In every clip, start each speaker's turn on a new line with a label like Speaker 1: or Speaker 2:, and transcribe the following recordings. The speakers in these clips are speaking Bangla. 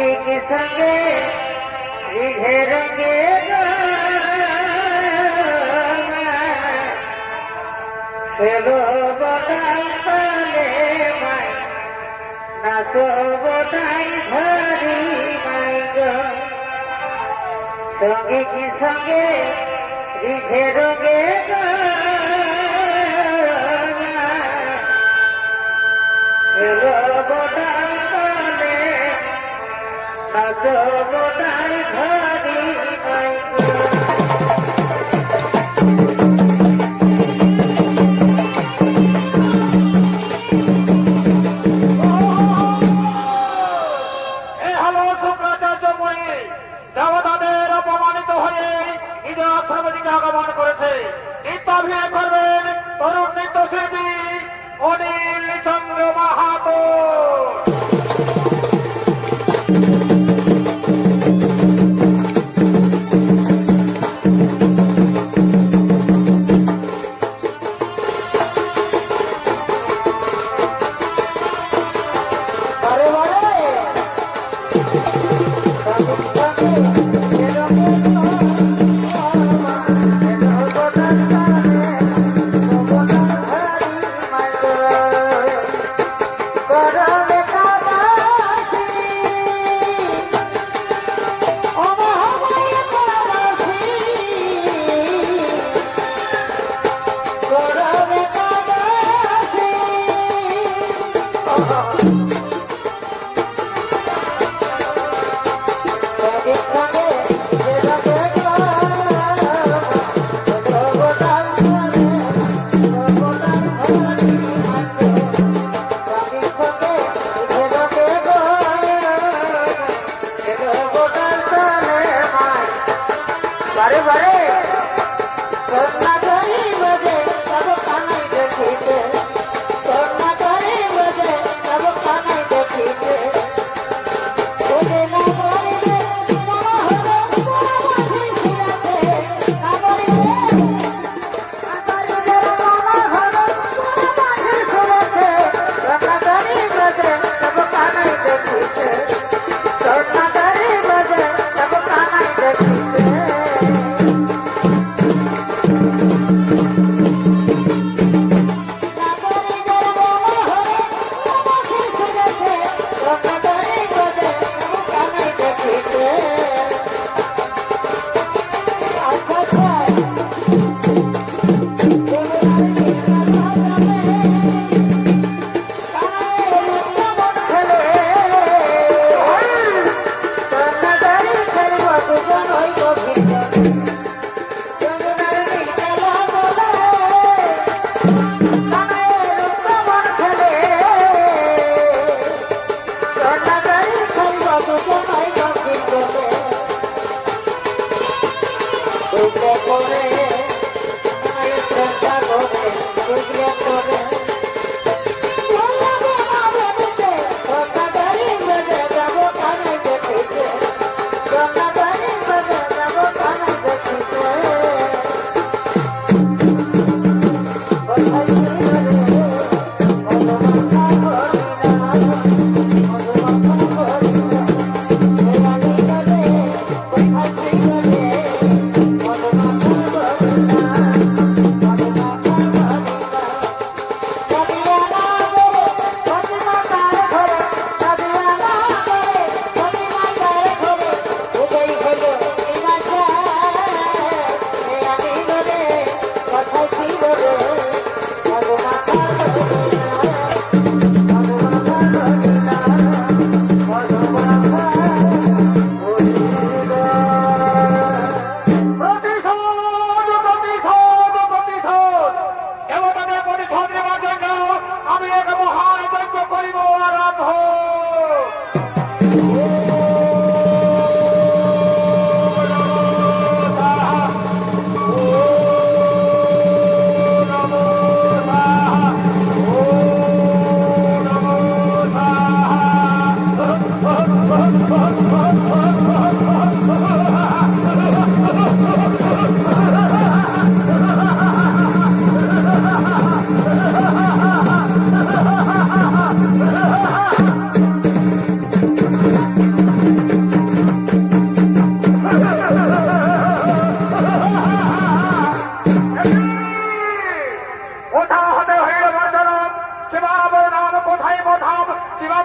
Speaker 1: সঙ্গীক সঙ্গে রিঘে রঙে খেলো বদাই তলে মাই নাচো বদাই ধরি মাই গো সঙ্গীক সঙ্গে রিঘে রঙে খেলো বদাই তলে নাচো বদাই ধরি মাই গো
Speaker 2: দেবতাদের অপমানিত হয়ে ঈদের আশ্রমের দিকে আগমন করেছে। ইত্যাভিনয় করবেন তরুণ নৃত্যশিল্পী অনিল চন্দ্র মাহাতো।
Speaker 1: সঙ্গে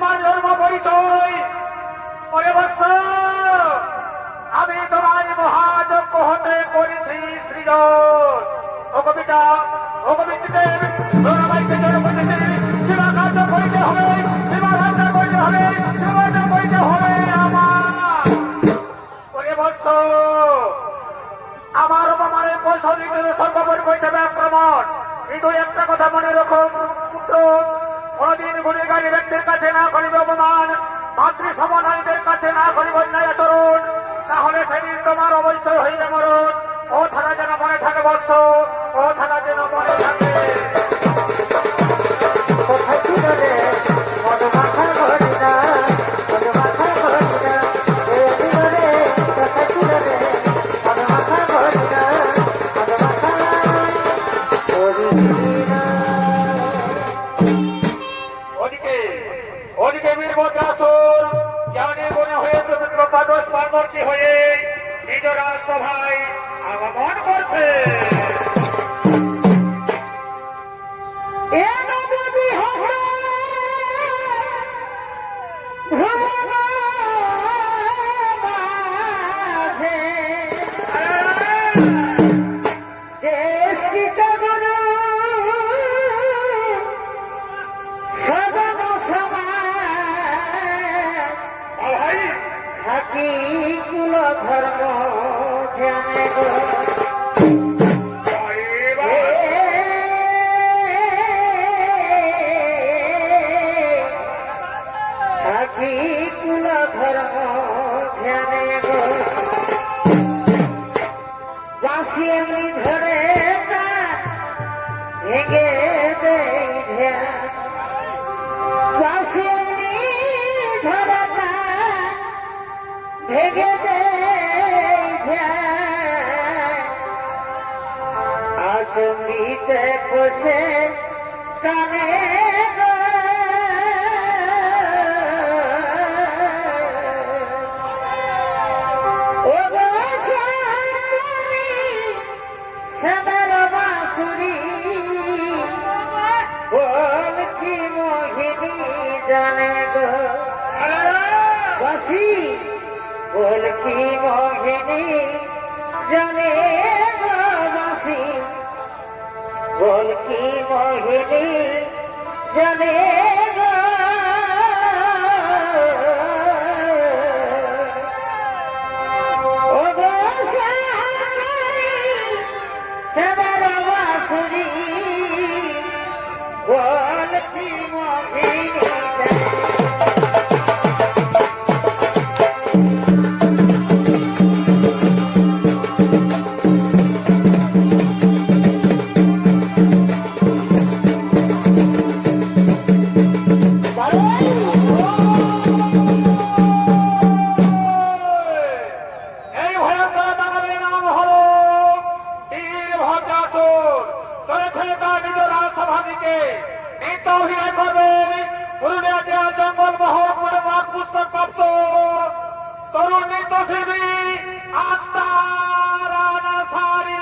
Speaker 2: তোমার জন্ম পরিচয়। ওরে বৎস, আমি তোমায় মহাযজ্ঞ হতে করেছি সৃজন। ও কবিতা, ও কবিতাদের সোনাবাইকে জন্ম দিতে সেবা কার্য করিতে হবে, সেবা কার্য করিতে হবে, সেবা কার্য করিতে হবে আমার। ওরে বৎস, আমার অপমানের পয়সা দিতে সর্বোপরি কইতে হবে আক্রমণ। কিন্তু একটা কথা মনে রাখো পুত্র, কোনদিন গুণীগারী ব্যক্তির কাছে না করিবে অপমান, মাতৃ সমনারীদের কাছে না করিব অন্যায় আচরণ, তাহলে সেদিন তোমার অবশ্যই হইবে মরণ। ও থানা যেন মনে থাকে বৎস, ও থানা যেন মনে থাকে।
Speaker 1: কোথায় ছিল রে মধুমাখার ঘটিনা, মধুমাখার ঘটিনা, এ ছিল রে, কোথায় ছিল রে মধুমাখার ঘটিনা, মধুমাখার ঘটিনা।
Speaker 2: ওদিকে ওদিকে বীরভদ্রাসুর জ্ঞানী গুণে হয়ে প্রদোষ পারদর্শী হয়ে নিজ রাজসভায় আগমন করছে।
Speaker 1: এ নবী হবে ভ্রমণ মাঝে, দেশিত গুরু সদন সমাজ,
Speaker 2: ভাই
Speaker 1: থাকি কুল ধর্ম ধ্যানে গো। থাকি কুল ধর্ম ধ্যানে গো। বাঁশি এমনি ধরে তার ভেঙে দেই ধ্যান, বাঁশি এমনি ধরে তার ভেঙে দেই ধ্যান। আজ মিতে বসে কানে গো। ও গো চাঁদনি শ্যামের বাঁশুরি, বল কি মোহিনী জানে গো। বাঁশি বল কি মোহিনী জানে গো, বাঁশি বল কি মোহিনী জানে গো। ও গো চাঁদনি শ্যামের বাঁশুরি, বল কি মোহিনী জানে।
Speaker 2: এই ভয়ঙ্কর দানবের নাম হলো বীরভদ্রাসুর। চলেছে তার নিজ রাজসভা দিকে নৃত্য অভিনয় করবেন পুরুলিয়া জেলা জঙ্গল মহল মাঠ পুস্তক প্রাপ্ত তরুণ নৃত্যশিল্পী আত্মার আনসারী।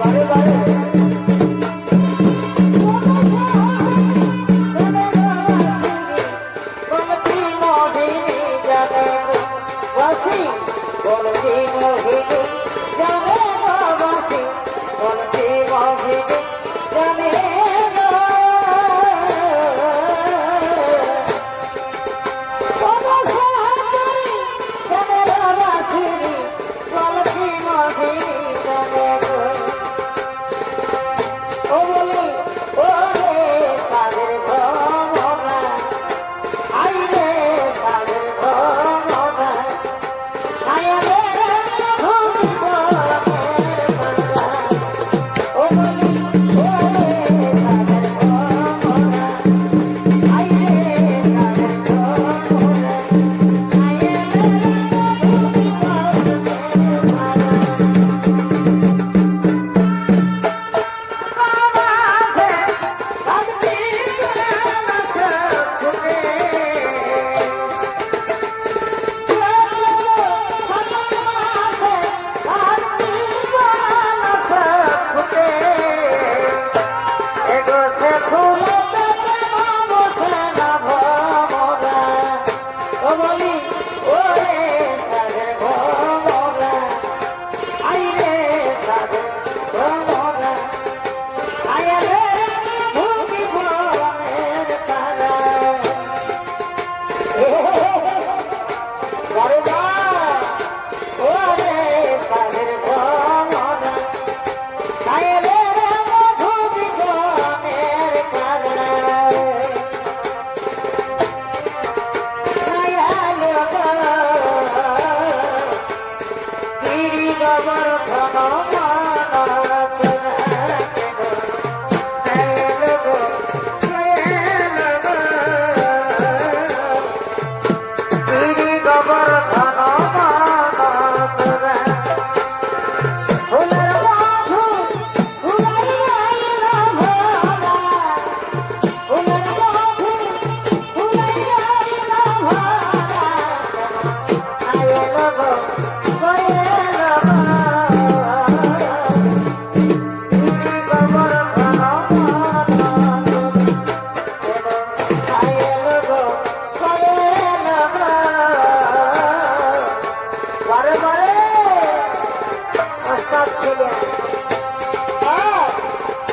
Speaker 1: বারে বারে বলছি মোহিনী জানে গো, বাঁশি বলছি মোহিনী জানে গো, বাঁশি বলছি মোহিনী জানে গো। বলছি মোহিনী জানে গো। ও বলি ও রে কাদের ভ্রমণা, আই রে কাদের ভ্রমণা, আয় রে তুমি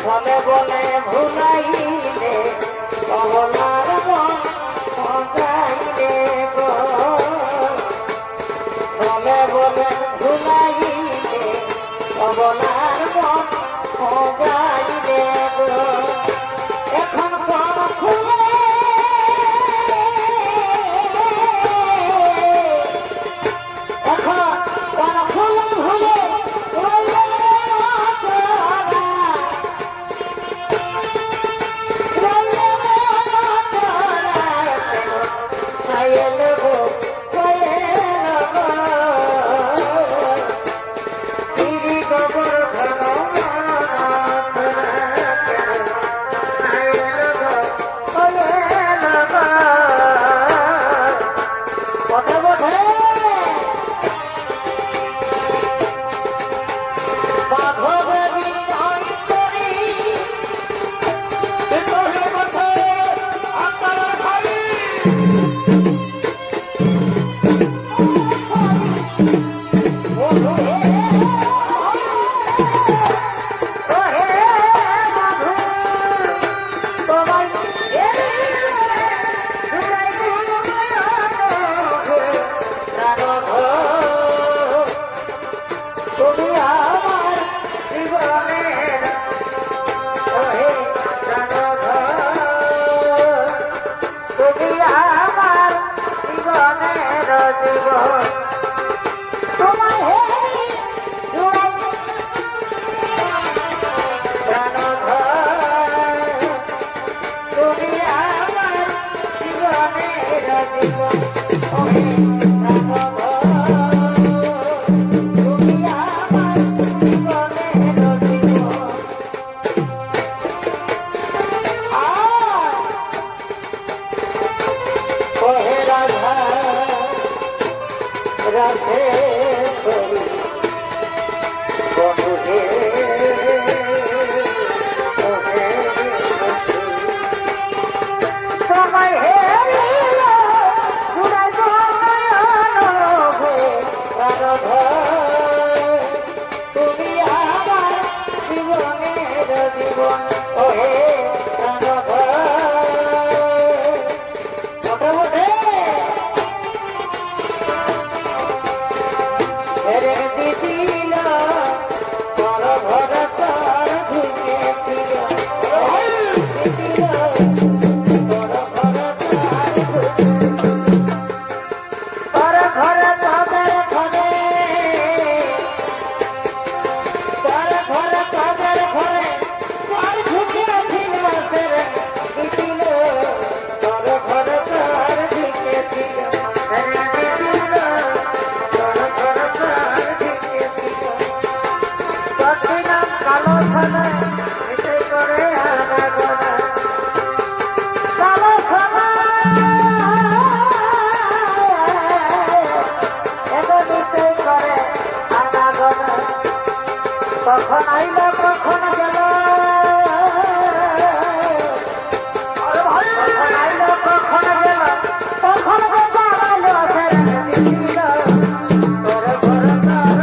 Speaker 1: বলে বলে ভুলাইলে কবলার মন গাইলে গো বলে বলে ভুলাইলে কবলার মন গাইলে গো এখন কোন খুলে এখন কোন ফুল ভুলে রাধে করি বন্ধুরে সময় হেরিল জুড়াই তুমি আমার জীবনের জীবন ওহে মোটামুটি দিদিল বড় ঘর তার ঢুকেছিল বড় ঘর তার ঘর তাদের ঘরে তার ঘর তাদের ঘরে তার ঢুকেছিল দিদিল বড় ঘর তার ঢুকেছিল কালো খানা এসে করে আনাগোনা কালো খানা এগোতে করে আনাগোনা কখন আইল কখন গেল কখন আইল কখন গেল কখন বাবালো দিল তোর ঘর তার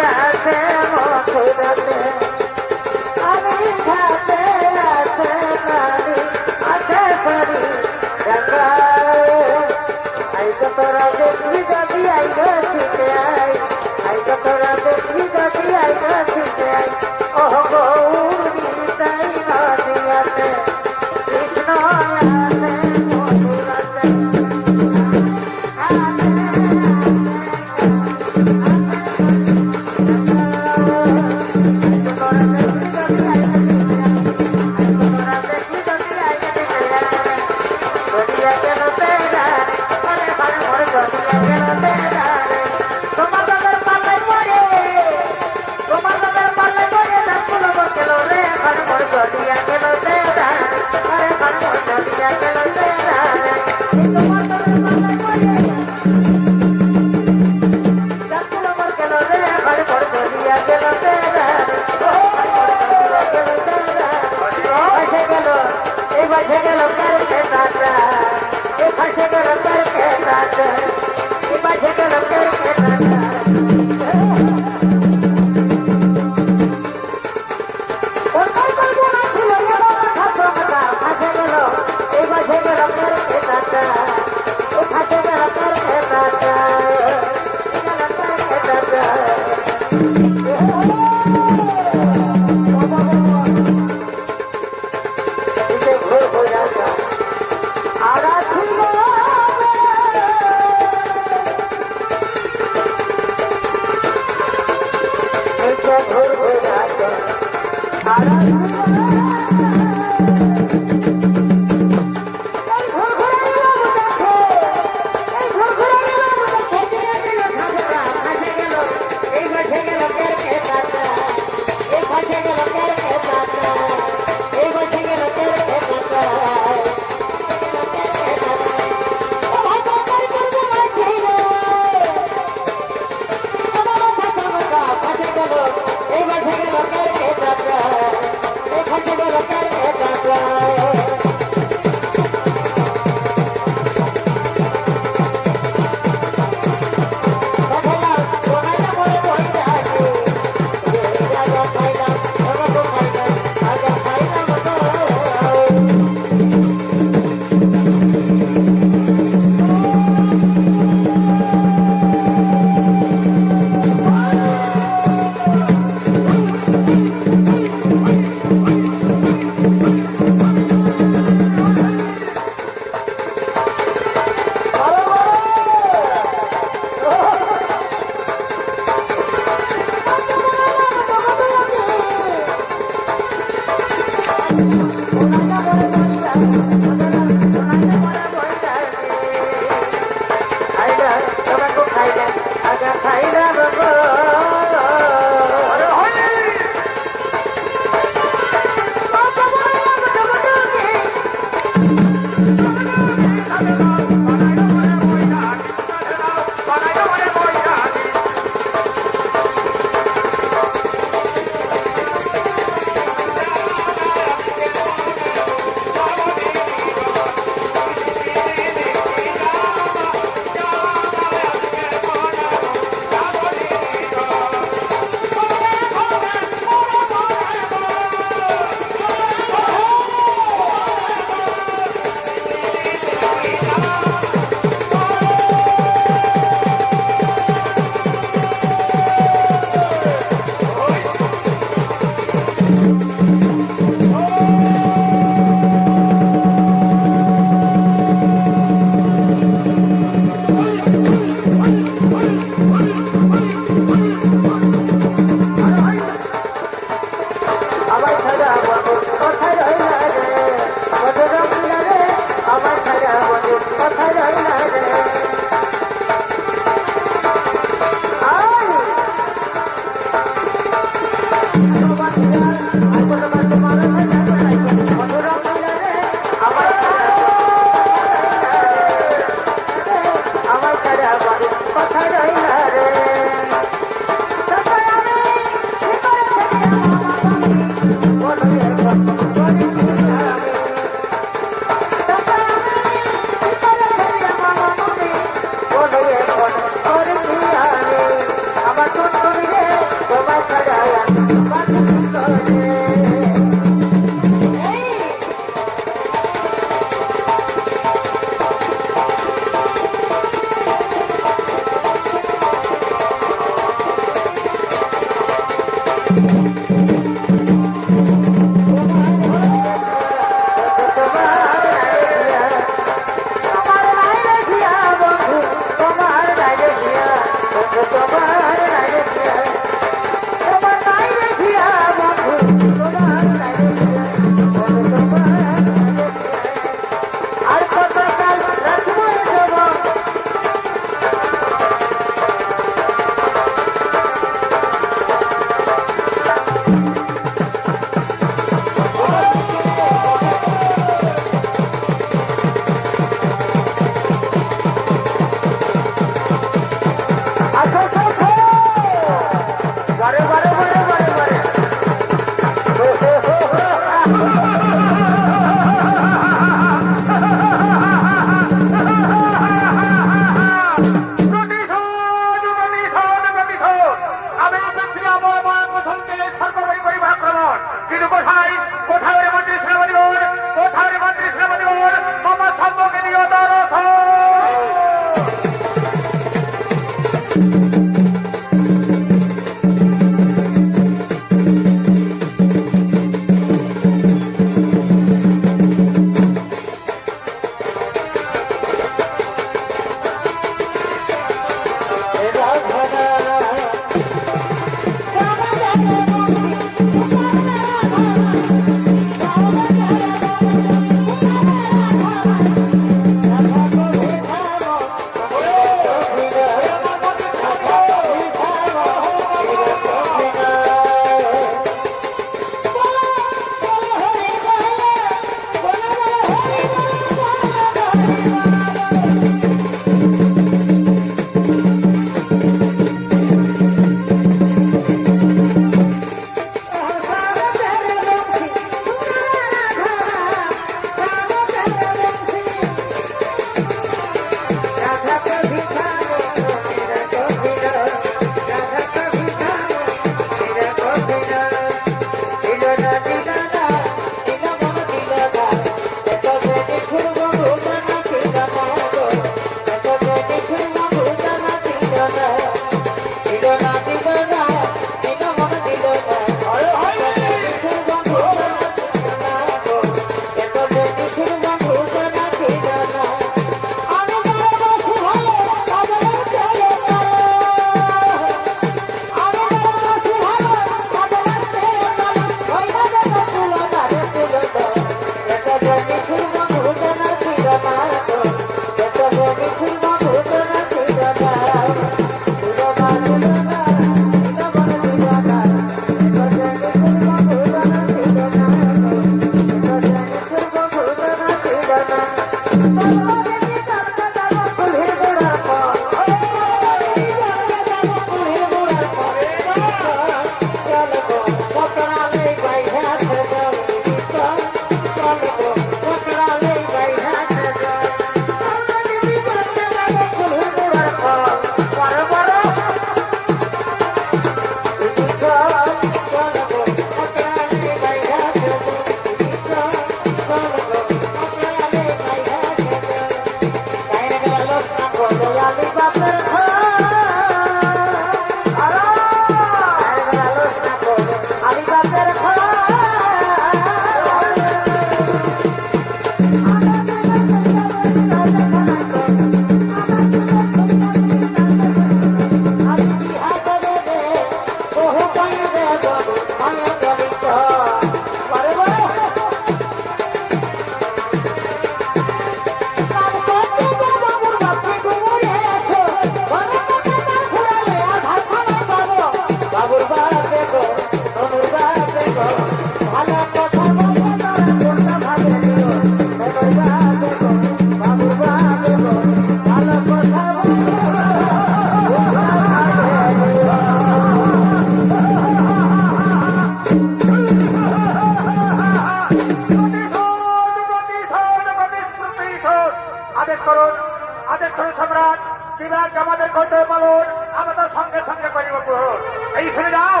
Speaker 2: এই শুনে যাও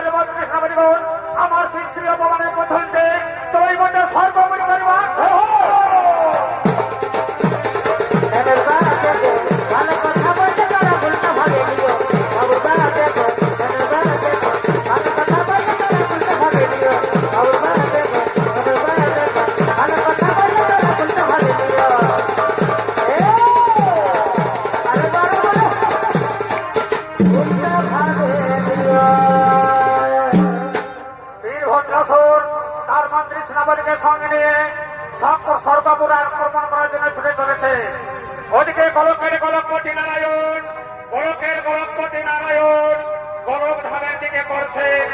Speaker 2: রে মন্ত্রী সেনাপতিগণ, আমার পিতৃ অপমানের পছন্দে ত্রৈবণ্য সর্বপরি পরিবার
Speaker 1: ভালো কথা বলতে তারা উল্টা ভাবে দিও বাবু বাবা দেখো ভালো কথা বলতে তারা উল্টা ভাবে দিও বাবু বাবা দেখো ভালো কথা বলতে তারা উল্টা ভাবে দিও আরে বড় বড় উল্টা ভাবে দিও
Speaker 2: বীরভদ্রাসুর তার মন্ত্রী সেনাপতিকে সঙ্গে নিয়ে সর্বপুর আক্রমণ করার জন্য ছুটে চলেছে। ওদিকে গোলকপতি নারায়ণ গোলক ধামের দিকে করছেন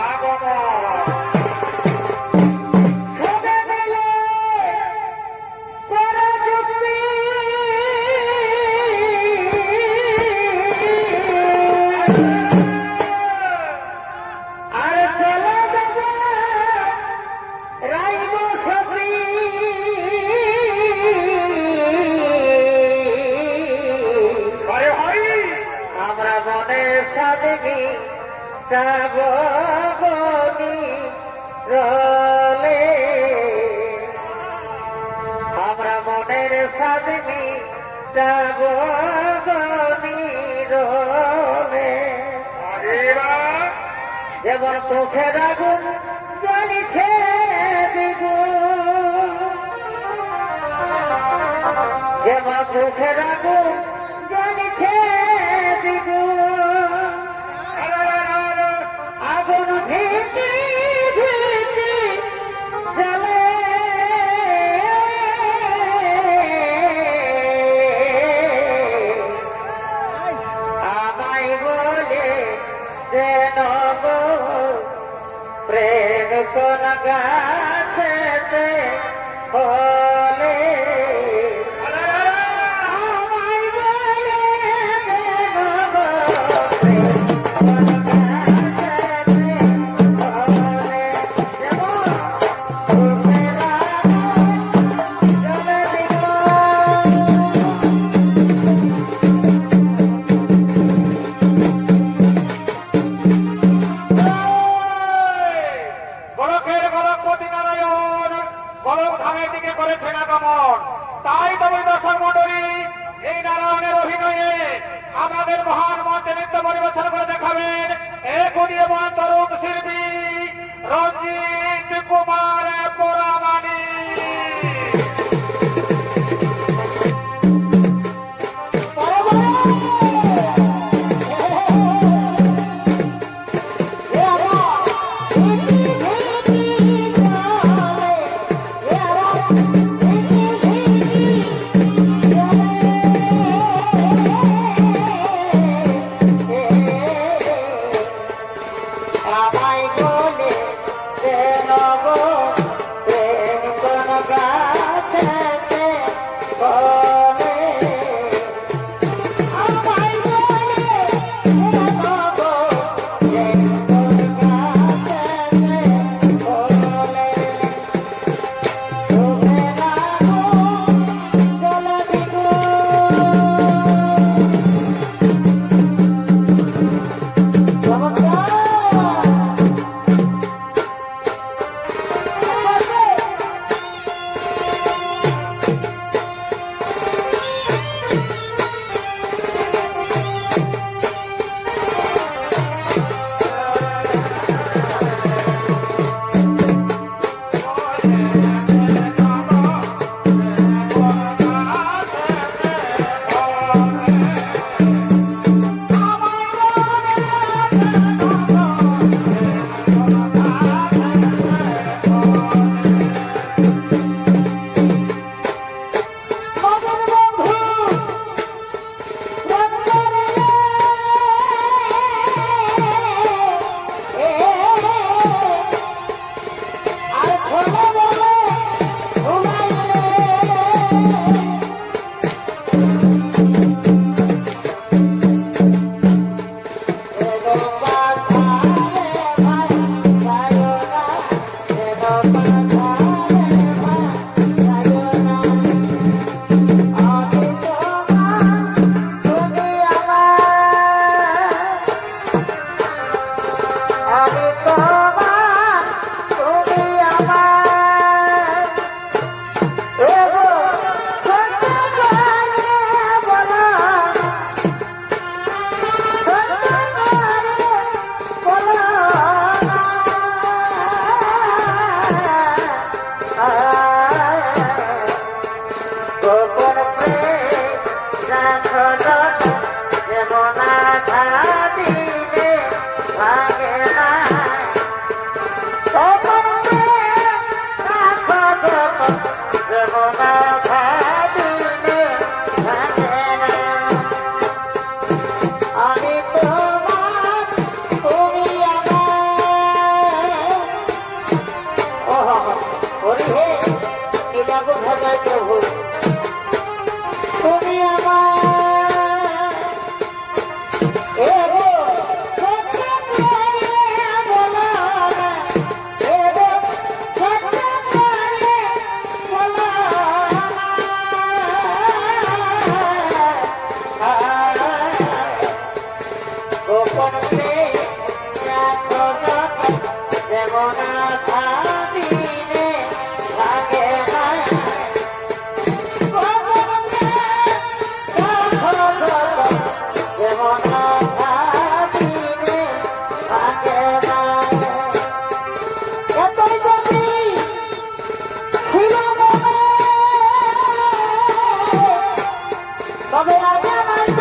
Speaker 2: আগমন।
Speaker 1: সবে মিলে করে যুক্তি আর চলে যাবে রাইব সবই
Speaker 2: আরে ভাই,
Speaker 1: আমরা মনের সাধবি যাব গনি রলে আমরা মনের সাধবি যাব গনি রলে
Speaker 2: আরে বা,
Speaker 1: যেমন চোখের আগুন জ্বলিছে দ্বিগুণ যেমন চোখের আগুন জ্বলিছে দ্বিগুণ আগুন ভিটি ভিটি জ্বলে আমায় বলে যেন গো প্রেম কোন গাছেতে হলে আমায় বলে যেন গো প্রেম কোন গাছেতে হলে যেমন চোখের আগুন জ্বলে
Speaker 2: গোলকপতি নারায়ণ গোলক ধামের দিকে করেছেন আগমন। তাই তবে দর্শক মন্ডলী, এই নারায়ণের অভিনয়ে আমাদের মহান মঞ্চে নৃত্য পরিবেশন করে দেখাবেন এক উদীয়মান তরুণ শিল্পী রঞ্জিত কুমার পোরামানি।
Speaker 1: আমায় বলে যেন গো প্রেম কোন গাছেতে বলে আমায় বলে যেন গো প্রেম কোন গাছেতে বলে চোখের আগুন জ্বলে দ্বিগুণ চমৎকার নাই প্রভু তুমি আমার এগো সত্য করে বলো না এগো সত্য করে বলো না গোপন যেমন ভাবিলে লাগে না যেমন ভাবিলে লাগে না এতই যদি ছিল মনে তবে আজ আমার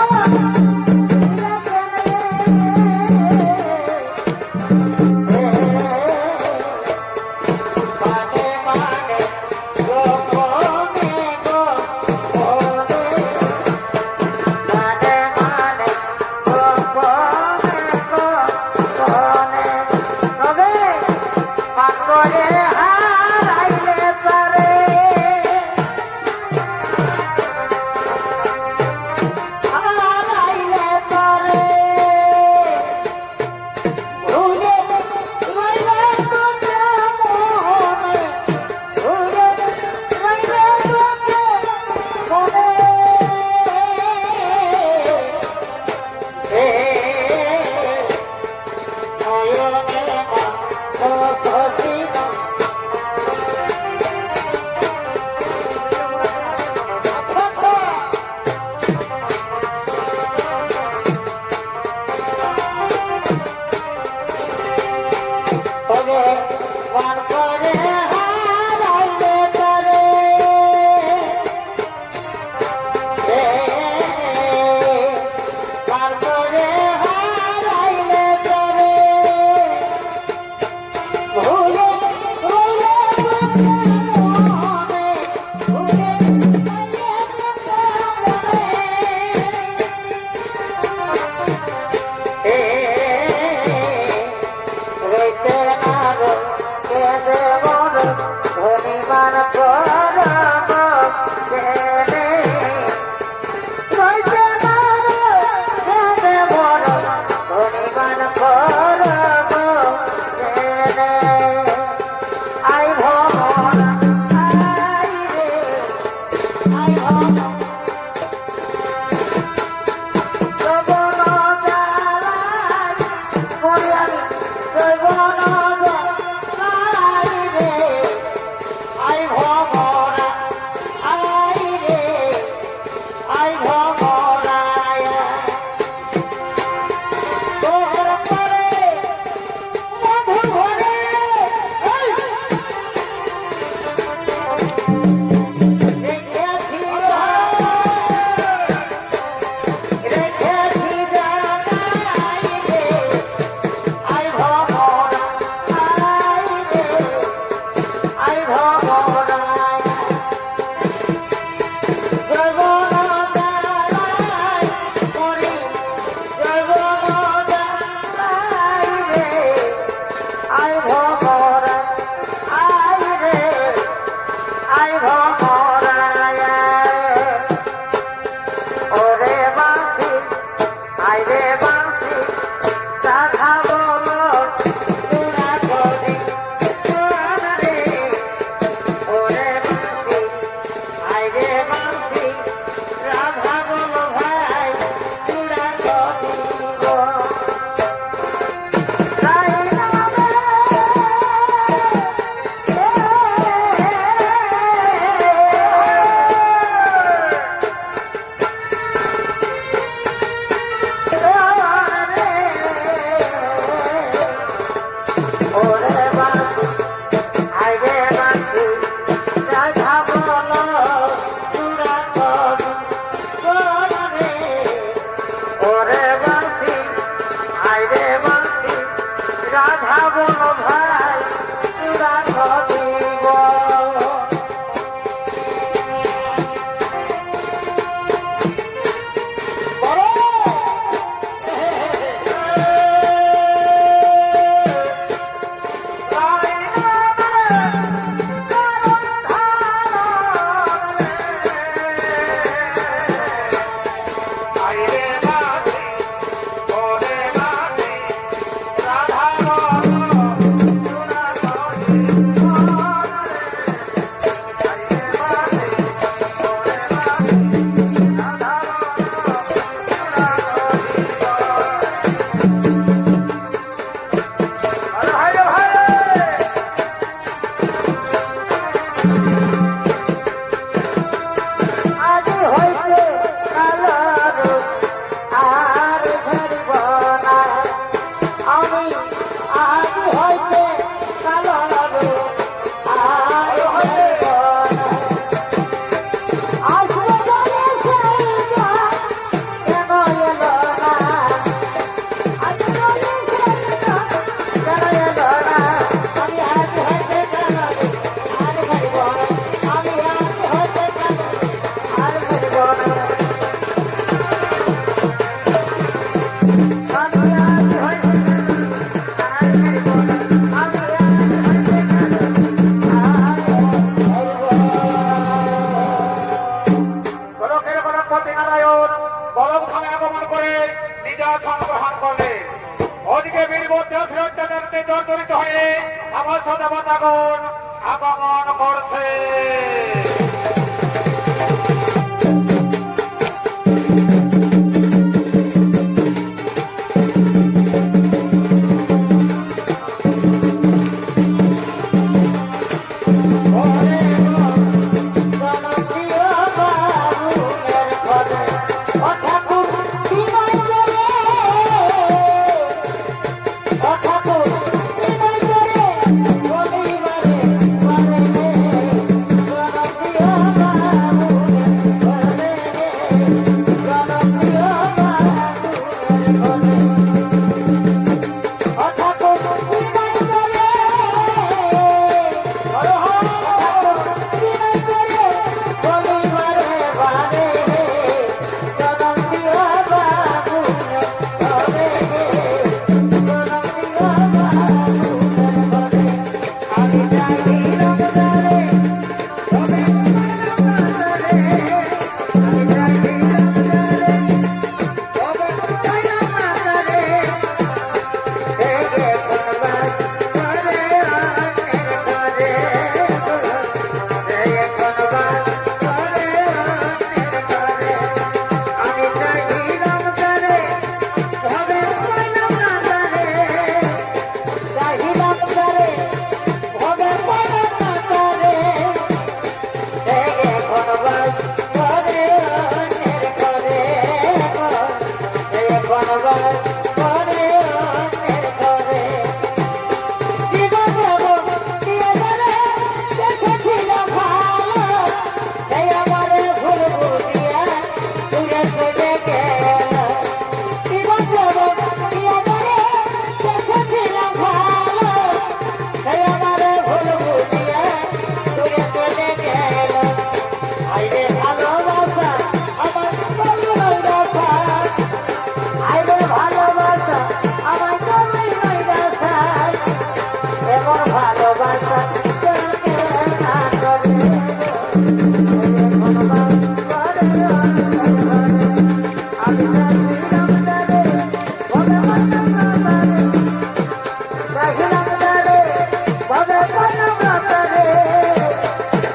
Speaker 1: ব্রতরে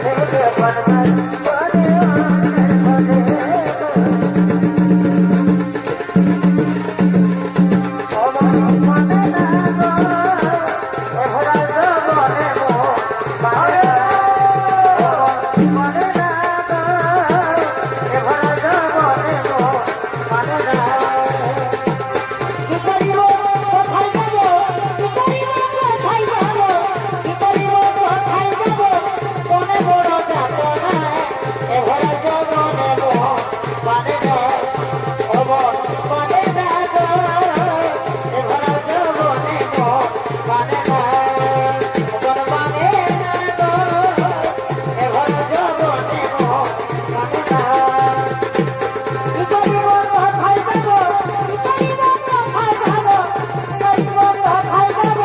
Speaker 1: থেকে বনবাস করে অন্যের ঘরে অমন মানে না গো এভরা জবনে মো মানে না অমন মানে না গো এভরা জবনে মো মানে না
Speaker 3: কি করিব কোথায় যাব কি করিব কোথায় যাব কি করিব কোথায় যাব মনে বড় যাতনা এভরা জবনে মো মানে না অমন মানে না গো এভরা জবনে মো মানে না অমন মানে না গো এভরা জবনে মো মানে না কি করিব কোথায় যাব কি করিব কোথায় যাব কি করিব কোথায় যাব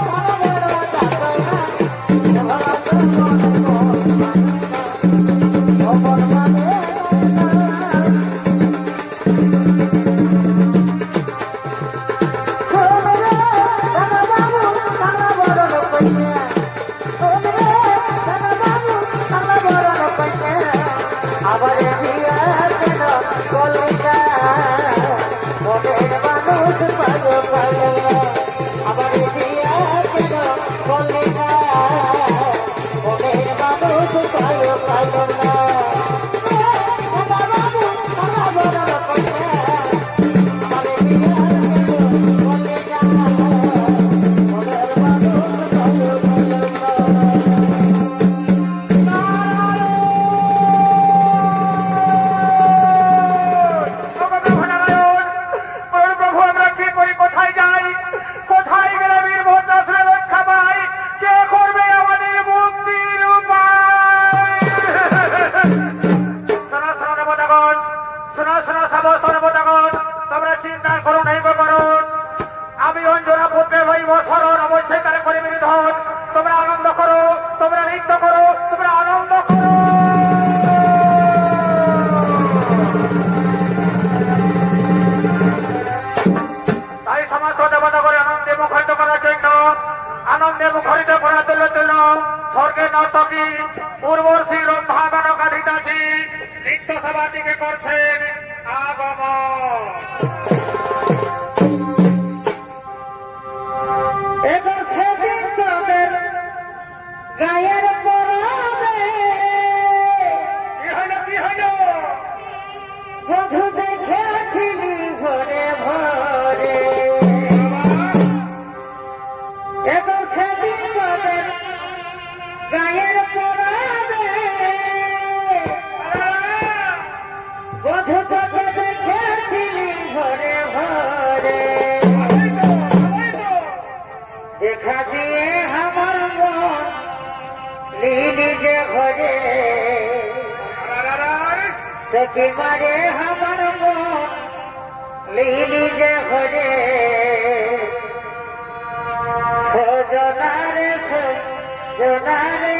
Speaker 3: মনে বড় যাতনা এভরা জবনে মো
Speaker 1: অমন মানে না সোমরে দাদা বাবু সারা বড় কইয়া সোমরে দাদা বাবু সারা বড় কইয়া আবার বিয়া কেন কলকা মনের মানুষ পাগল পাগল আবার বিয়া কেন কলকা মনের মানুষ পাগল পাগল দাদা বাবু সারা বড় কইয়া আবার বিয়া কেন কলকা মনের মানুষ পাগল পাগল
Speaker 2: প্রভু আমরা কি করি কোথায় যাই কোথায় গেলে বীরভদ্র আসলে রক্ষা পাই কে করবে আমাদের মুক্তির উপায় শোনো শোনো দেবতাগণ শোনো শোনো সমস্ত দেবতাগণ তোমরা চিন্তা করো নাই করুন আমি অঞ্জনা পুত্রের হইব স্মরণ অবশ্যই তারা করে বিনোদন তোমরা আনন্দ করো তোমরা নৃত্য করো তোমরা আনন্দ করো তাই সমস্ত দেবতা করে আনন্দে মুখরিত করার জন্য আনন্দে মুখরিত করার জন্য স্বর্গের নর্তকী পূর্বশ্রী রম্ভা গণকাধিতাজি নৃত্য সভাটিকে করছেন আগমন
Speaker 1: এবার সেদিন তোদের গায়ের পরাবে
Speaker 2: কি হলো কি হলো
Speaker 1: বধু দেখেছিলি ভরে ভরে এবার সেদিন তোদের গায়ের পরাবে বধু তোকে দেখেছিলি ভরে ভরে দেখা দিয়ে আমার মন লীলি যে ঘরে সখী মারে আমার মন লীলি যে ঘরে সজনারে সজনারে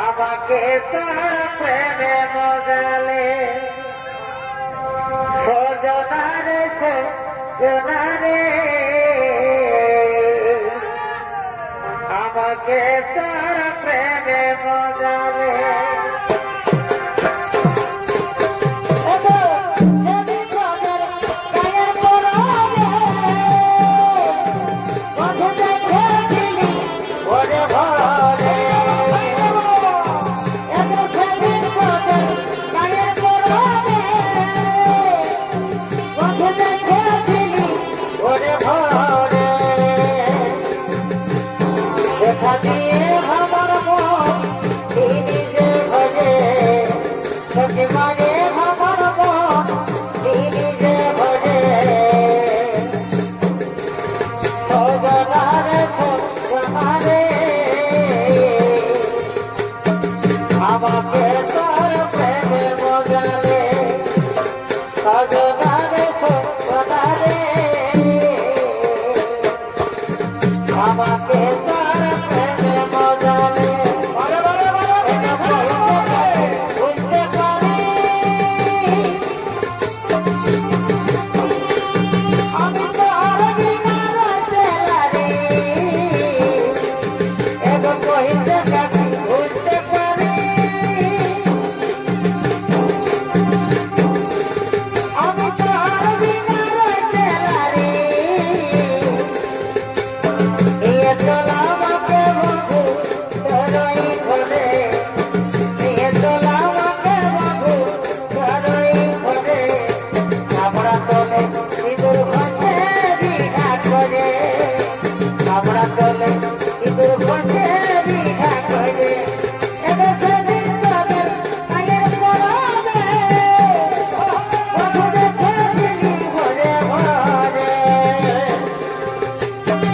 Speaker 1: আমাকে তার প্রেমে মজালে সজনারে সজনারে আমাকে তার প্রেমে মজালে
Speaker 3: ওগো যদি তোদের গায়ের পরাবে বধু দেখেছিলি
Speaker 1: ভরে ভরে
Speaker 3: এত সেদিন তোদের গায়ের পরাবে বধু দেখেছিলি
Speaker 1: ভরে ভরে দেখা দিয়ে আমার মন তিনি যে ভরে সখী মারে আমার মন তিনি যে ভরে সজনারে সজনারে আমাকে তার প্রেমে মজালে সজনারে সজনারে আমাকে তার প্রেমে
Speaker 3: চলা আমাকে বন্ধু তোরই ঘরে নিয়ে চলা আমাকে বন্ধু তোরই ঘরে আমরা তোলে ইঁদুর খোঁজে বিঘা করে আমরা তোলে ইঁদুর খোঁজে বিঘা করে এবার সেদিন তোদের পায়ের পরবে বন্ধু দেখেছিলি ঘরে ঘরে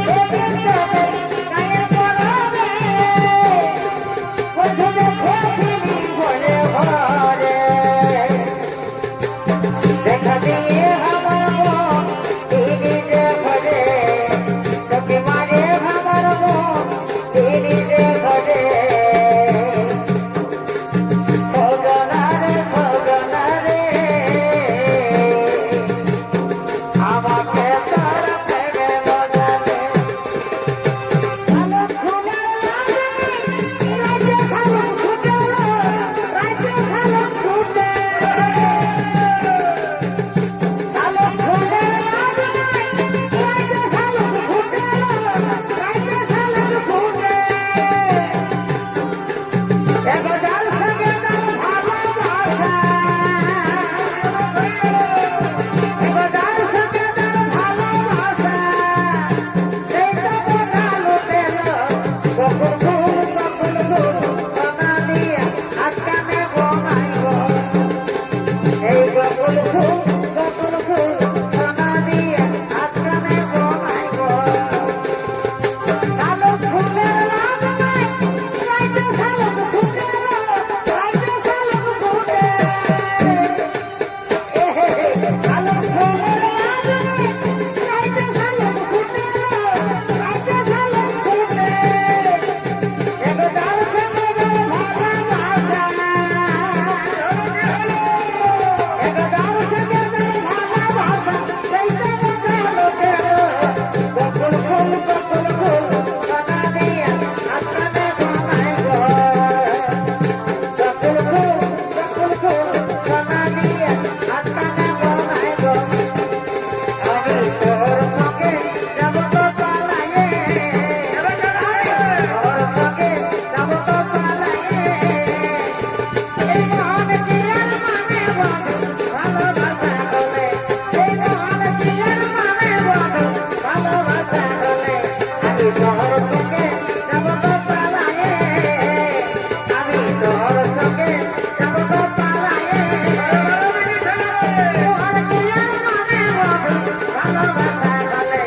Speaker 3: সেদিন তোদের পায়ের পরবে বন্ধু দেখেছিলি ঘরে ঘরে দেখা দিয়ে আমার মন দিদিতে ঘরে তোকে মারে আমার মন দিদিতে ঘরে ভগনারে ভগনারে আমাকে তারা ফেলে বজাবে ভালো খুলে রাইতে ভালো ছুটে রাইতে ভালো ছুটে ভালো খুলে রাইতে ভালো ছুটে রাইতে ভালো ছুটে এগো যার সঙ্গে তার ভালোবাসা এগো যার সঙ্গে তার ভালোবাসা সেইটা বোঝালো তেল কখন ফুল সোনা দিয়ে আটকানে ঘুমাইব এই বকুল ফুল সোনা দিয়ে আটকানে ঘুমাইব ভালো ফুলের লাগলাই রাইতে ভালো ফুটে রাইতে ভালো ফুটে ভালো ফুলের লাগলাই রাইতে ভালো ফুটে রাইতে ভালো ফুটে এগো যার সঙ্গে যার ভালোবাসা এগো যার সঙ্গে যার ভালোবাসা সেইটা বোঝালো তেল বকুল ফুল সোনা দিয়ে আটকানে ঘুমাইব বকুল ফুল সোনা দিয়ে আটকানে ঘুমাইব আমি তোর সঙ্গে যাব তো পালায়ে তোর সঙ্গে যাব তো পালায়ে এই মন দিয়ার মানে বন্ধু ভালোবাসা হলে এই মন দিয়ার মানে বন্ধু ভালোবাসা হলে আমি তোর সঙ্গে যাব তো পালায়ে আমি তোর সঙ্গে যাব তো পালায়ে মন দিয়ার মানে বন্ধু ভালোবাসা হলে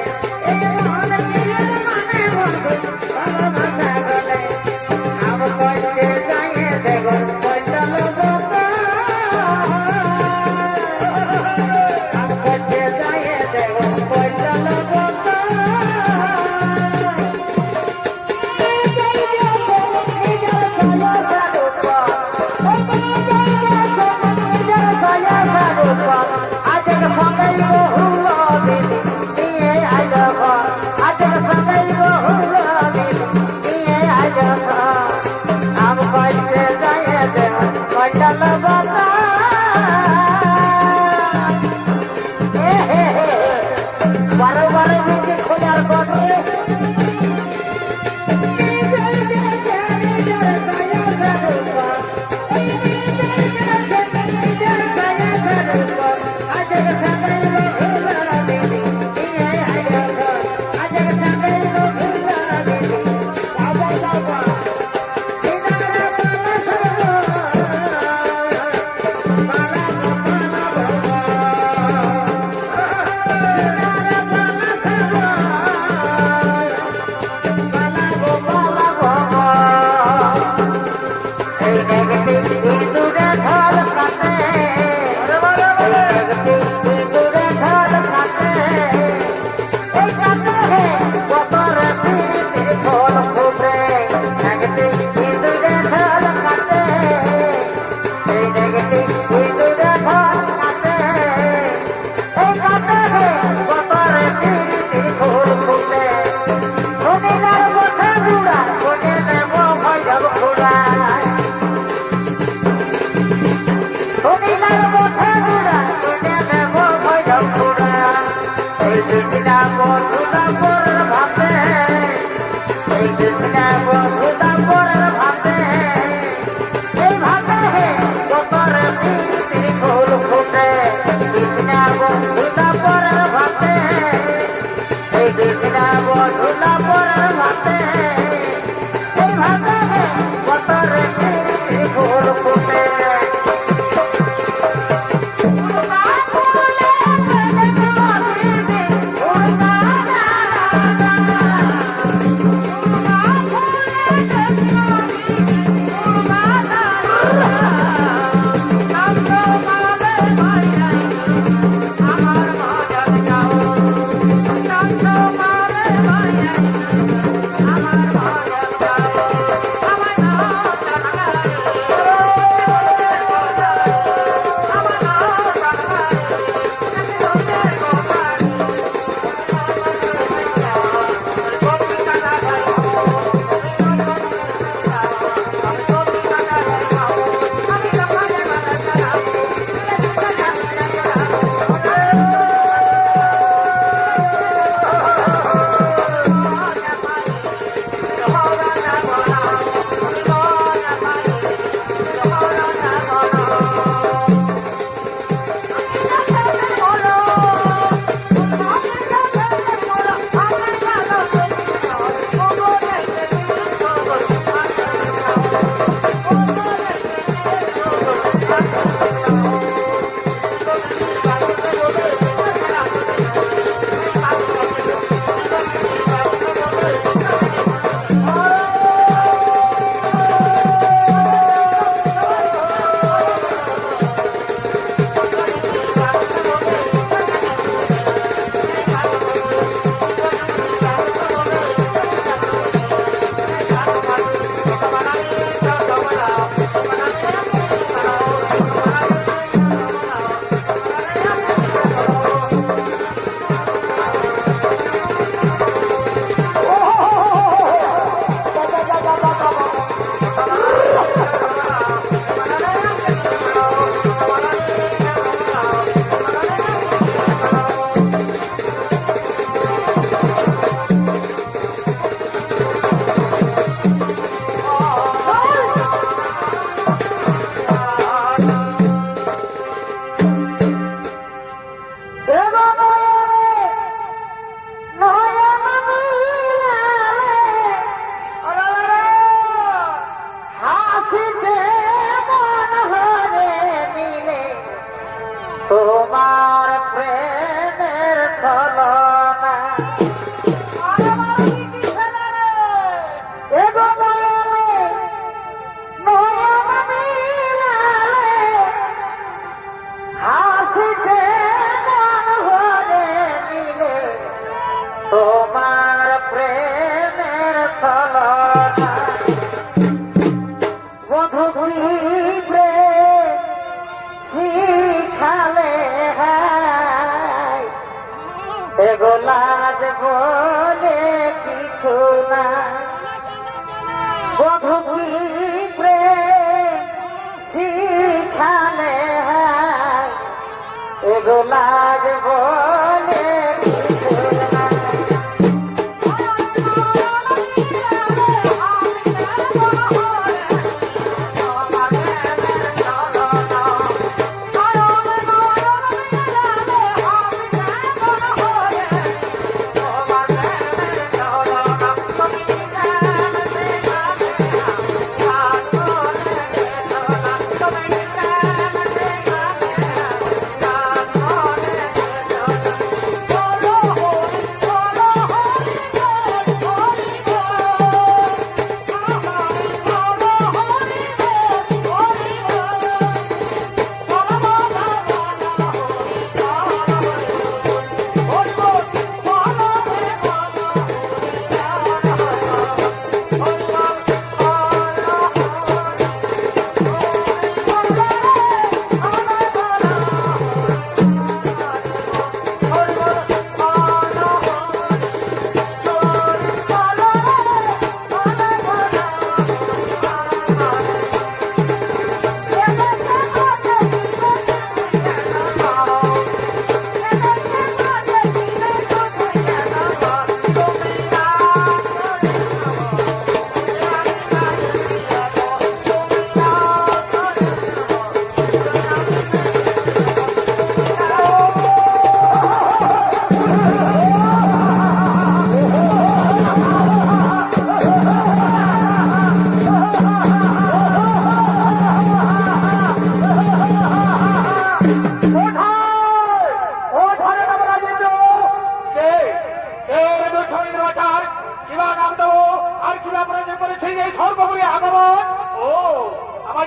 Speaker 3: এই মন দিয়ার মানে বন্ধু ভালোবাসা হলে আম কইতে যাইয়ে দেব পয়সা লোক আম কইতে যাইয়ে দেব পয়সা লোক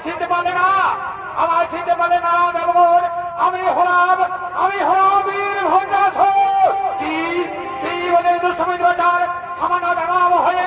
Speaker 2: চিনতে পারলে না, আমায় চিনতে পারলে না দেবগণ। আমি হলাম বীর ভণ্ডাসুর। কি কি ওদের দুঃসময় সামান্য দানব হয়ে